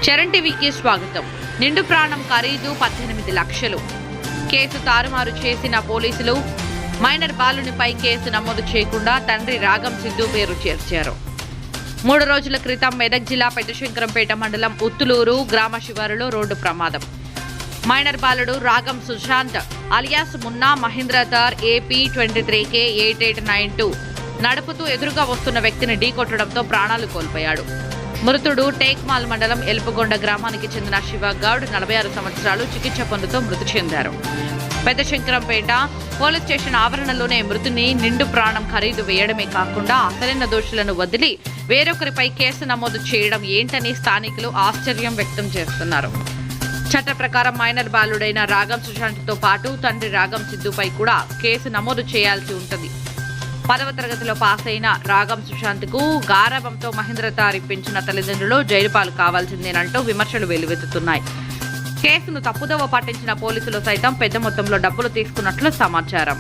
చరణ్ టీవీకి స్వాగతం. నిండు ప్రాణం ఖరీదు 18 లక్షలు. కేసు తారుమారు చేసిన పోలీసులు మైనర్ బాలునిపై కేసు నమోదు చేయకుండా తండ్రి రాగం సిద్ధు పేరు చేర్చారు. 3 రోజుల క్రితం మెదక్ జిల్లా పెద్దశంకరంపేట మండలం ఉత్తులూరు గ్రామ శివారులో రోడ్డు ప్రమాదం. మైనర్ బాలుడు రాగం Sushant alias Munna Mahendradhar AP 23K8892 నడుపుతూ ఎదురుగా వస్తున్న వ్యక్తిని ఢీకొట్టడంతో ప్రాణాలు కోల్పోయాడు. మృతుడు టేక్మాల్ మండలం ఎల్పుగొండ గ్రామానికి చెందిన శివగౌడ్ 46 సంవత్సరాలు చికిత్స పొందుతూ మృతి చెందారు. పెద్దశంకరంపేట పోలీస్ స్టేషన్ ఆవరణలోనే మృతుని నిండు ప్రాణం ఖరీదు వేయడమే కాకుండా అసలైన దోషులను వదిలి వేరొకరిపై కేసు నమోదు చేయడం ఏంటని స్థానికులు ఆశ్చర్యం వ్యక్తం చేస్తున్నారు. చట్ట ప్రకారం మైనర్ బాలుడైన రాగం సుశాంత్తో పాటు తండ్రి రాగం సిద్ధుపై కూడా కేసు నమోదు చేయాల్సి ఉంటుంది. 10వ తరగతిలో పాస్ అయిన రాగం సుశాంత్కు గారాబంతో మహేంద్రధర్ ఇప్పించిన తల్లిదండ్రులు జైలు పాలు కావాల్సిందేనంటూ విమర్శలు వెల్లువెత్తుతున్నాయి. కేసును తప్పుదోవ పట్టించిన పోలీసులు సైతం పెద్ద మొత్తంలో డబ్బులు తీసుకున్నట్లు సమాచారం.